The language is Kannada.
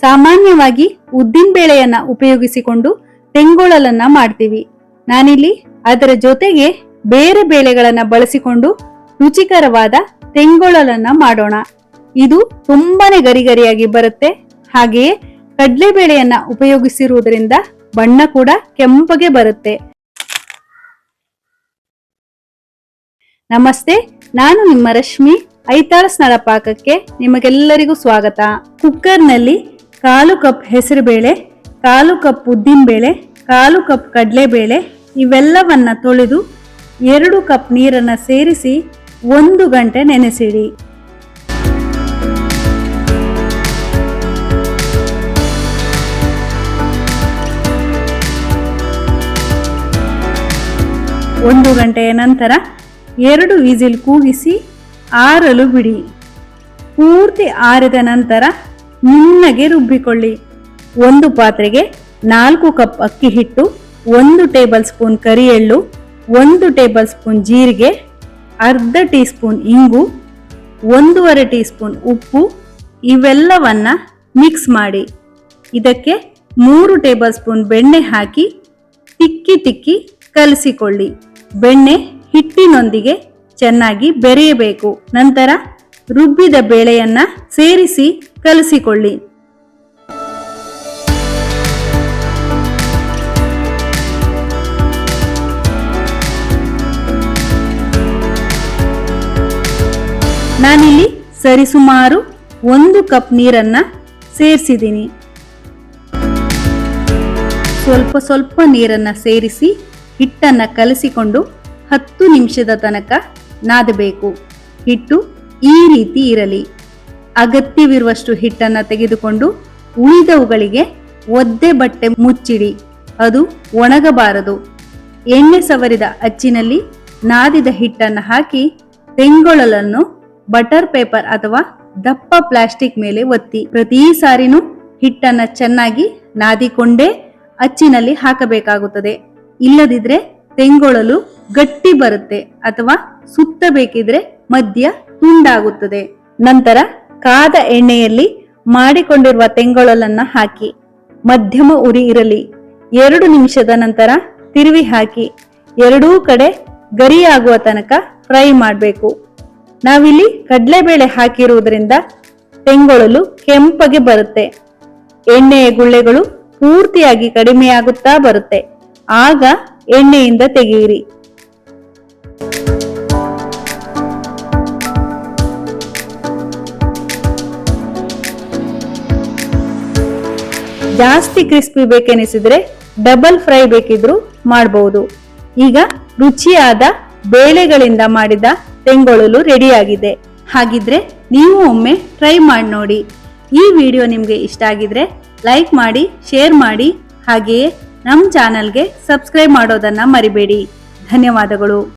ಸಾಮಾನ್ಯವಾಗಿ ಉದ್ದಿನ ಬೇಳೆಯನ್ನ ಉಪಯೋಗಿಸಿಕೊಂಡು ತೆಂಗೊಳಲನ್ನ ಮಾಡ್ತೀವಿ. ನಾನಿಲ್ಲಿ ಅದರ ಜೊತೆಗೆ ಬೇರೆ ಬೇಳೆಗಳನ್ನ ಬಳಸಿಕೊಂಡು ರುಚಿಕರವಾದ ತೆಂಗೊಳಲನ್ನ ಮಾಡೋಣ. ಇದು ತುಂಬಾನೇ ಗರಿಗರಿಯಾಗಿ ಬರುತ್ತೆ. ಹಾಗೆಯೇ ಕಡಲೆಬೇಳೆಯನ್ನ ಉಪಯೋಗಿಸಿರುವುದರಿಂದ ಬಣ್ಣ ಕೂಡ ಕೆಂಪಗೆ ಬರುತ್ತೆ. ನಮಸ್ತೆ, ನಾನು ನಿಮ್ಮ ರಶ್ಮಿ. ಐತಾಳ ಸ್ನಳ ಪಾಕಕ್ಕೆ ನಿಮಗೆಲ್ಲರಿಗೂ ಸ್ವಾಗತ. ಕುಕ್ಕರ್ನಲ್ಲಿ 1/4 ಕಪ್ ಹೆಸರುಬೇಳೆ, 1/4 ಕಪ್ ಉದ್ದಿನಬೇಳೆ, 1/4 ಕಪ್ ಕಡಲೆಬೇಳೆ ಇವೆಲ್ಲವನ್ನ ತೊಳೆದು 2 ಕಪ್ ನೀರನ್ನ ಸೇರಿಸಿ 1 ಗಂಟೆ ನೆನೆಸಿಡಿ. ಒಂದು ಗಂಟೆಯ ನಂತರ 2 ವಿಸಿಲ್ ಕೂಗಿಸಿ ಆರಲು ಬಿಡಿ. ಪೂರ್ತಿ ಆರಿದ ನಂತರ ನುಣ್ಣಗೆ ರುಬ್ಬಿಕೊಳ್ಳಿ. ಒಂದು ಪಾತ್ರೆಗೆ 4 ಕಪ್ ಅಕ್ಕಿ ಹಿಟ್ಟು, 1 ಟೇಬಲ್ ಸ್ಪೂನ್ ಕರಿ ಎಳ್ಳು, 1 ಟೇಬಲ್ ಸ್ಪೂನ್ ಜೀರಿಗೆ, ಅರ್ಧ ಟೀ ಸ್ಪೂನ್ ಇಂಗು, 1/2 ಟೀ ಸ್ಪೂನ್ ಉಪ್ಪು ಇವೆಲ್ಲವನ್ನ ಮಿಕ್ಸ್ ಮಾಡಿ. ಇದಕ್ಕೆ 3 ಟೇಬಲ್ ಸ್ಪೂನ್ ಬೆಣ್ಣೆ ಹಾಕಿ ತಿಕ್ಕಿ ಕಲಸಿಕೊಳ್ಳಿ. ಬೆಣ್ಣೆ ಹಿಟ್ಟಿನೊಂದಿಗೆ ಚೆನ್ನಾಗಿ ಬೆರೆಯಬೇಕು. ನಂತರ ರುಬ್ಬಿದ ಬೇಳೆಯನ್ನ ಸೇರಿಸಿ ಕಲಸಿಕೊಳ್ಳಿ. ನಾನಿಲ್ಲಿ ಸರಿಸುಮಾರು 1 ಕಪ್ ನೀರನ್ನ ಸೇರಿಸಿದ್ದೀನಿ. ಸ್ವಲ್ಪ ನೀರನ್ನ ಸೇರಿಸಿ ಹಿಟ್ಟನ್ನ ಕಲಸಿಕೊಂಡು 10 ನಿಮಿಷದ ತನಕ ನಾದಬೇಕು. ಹಿಟ್ಟು ಈ ರೀತಿ ಇರಲಿ. ಅಗತ್ಯವಿರುವಷ್ಟು ಹಿಟ್ಟನ್ನ ತೆಗೆದುಕೊಂಡು ಉಳಿದವುಗಳಿಗೆ ಒದ್ದೆ ಬಟ್ಟೆ ಮುಚ್ಚಿಡಿ. ಅದು ಒಣಗಬಾರದು. ಎಣ್ಣೆ ಸವರಿದ ಅಚ್ಚಿನಲ್ಲಿ ನಾದಿದ ಹಿಟ್ಟನ್ನು ಹಾಕಿ ತೆಂಗೊಳಲನ್ನು ಬಟರ್ ಪೇಪರ್ ಅಥವಾ ದಪ್ಪ ಪ್ಲಾಸ್ಟಿಕ್ ಮೇಲೆ ಒತ್ತಿ. ಪ್ರತಿ ಸಾರಿನೂ ಹಿಟ್ಟನ್ನ ಚೆನ್ನಾಗಿ ನಾದಿಕೊಂಡೇ ಅಚ್ಚಿನಲ್ಲಿ ಹಾಕಬೇಕಾಗುತ್ತದೆ. ಇಲ್ಲದಿದ್ರೆ ತೆಂಗೊಳಲು ಗಟ್ಟಿ ಬರುತ್ತೆ ಅಥವಾ ಸುತ್ತಬೇಕಿದ್ರೆ ಮಧ್ಯ ತುಂಡಾಗುತ್ತದೆ. ನಂತರ ಕಾದ ಎಣ್ಣೆಯಲ್ಲಿ ಮಾಡಿಕೊಂಡಿರುವ ತೆಂಗೊಳಲನ್ನ ಹಾಕಿ ಮಧ್ಯಮ ಉರಿ ಇರಲಿ. 2 ನಿಮಿಷದ ನಂತರ ತಿರುವಿ ಹಾಕಿ ಎರಡೂ ಕಡೆ ಗರಿಯಾಗುವ ತನಕ ಫ್ರೈ ಮಾಡಬೇಕು. ನಾವಿಲ್ಲಿ ಕಡಲೆಬೇಳೆ ಹಾಕಿರುವುದರಿಂದ ತೆಂಗೊಳಲು ಕೆಂಪಗೆ ಬರುತ್ತೆ. ಎಣ್ಣೆಯ ಗುಳ್ಳೆಗಳು ಪೂರ್ತಿಯಾಗಿ ಕಡಿಮೆಯಾಗುತ್ತಾ ಬರುತ್ತೆ. ಆಗ ಎಣ್ಣೆಯಿಂದ ತೆಗೆಯಿರಿ. ಜಾಸ್ತಿ ಕ್ರಿಸ್ಪಿ ಬೇಕೆನಿಸಿದ್ರೆ ಡಬಲ್ ಫ್ರೈ ಬೇಕಿದ್ರೂ ಮಾಡಬಹುದು. ಈಗ ರುಚಿಯಾದ ಬೇಳೆಗಳಿಂದ ಮಾಡಿದ ತೆಂಗೊಳಲು ರೆಡಿಯಾಗಿದೆ. ಹಾಗಿದ್ರೆ ನೀವು ಒಮ್ಮೆ ಟ್ರೈ ಮಾಡಿ ನೋಡಿ. ಈ ವಿಡಿಯೋ ನಿಮಗೆ ಇಷ್ಟ ಆಗಿದ್ರೆ ಲೈಕ್ ಮಾಡಿ, ಶೇರ್ ಮಾಡಿ, ಹಾಗೆಯೇ ನಮ್ಮ ಚಾನಲ್ಗೆ ಸಬ್ಸ್ಕ್ರೈಬ್ ಮಾಡೋದನ್ನ ಮರಿಬೇಡಿ. ಧನ್ಯವಾದಗಳು.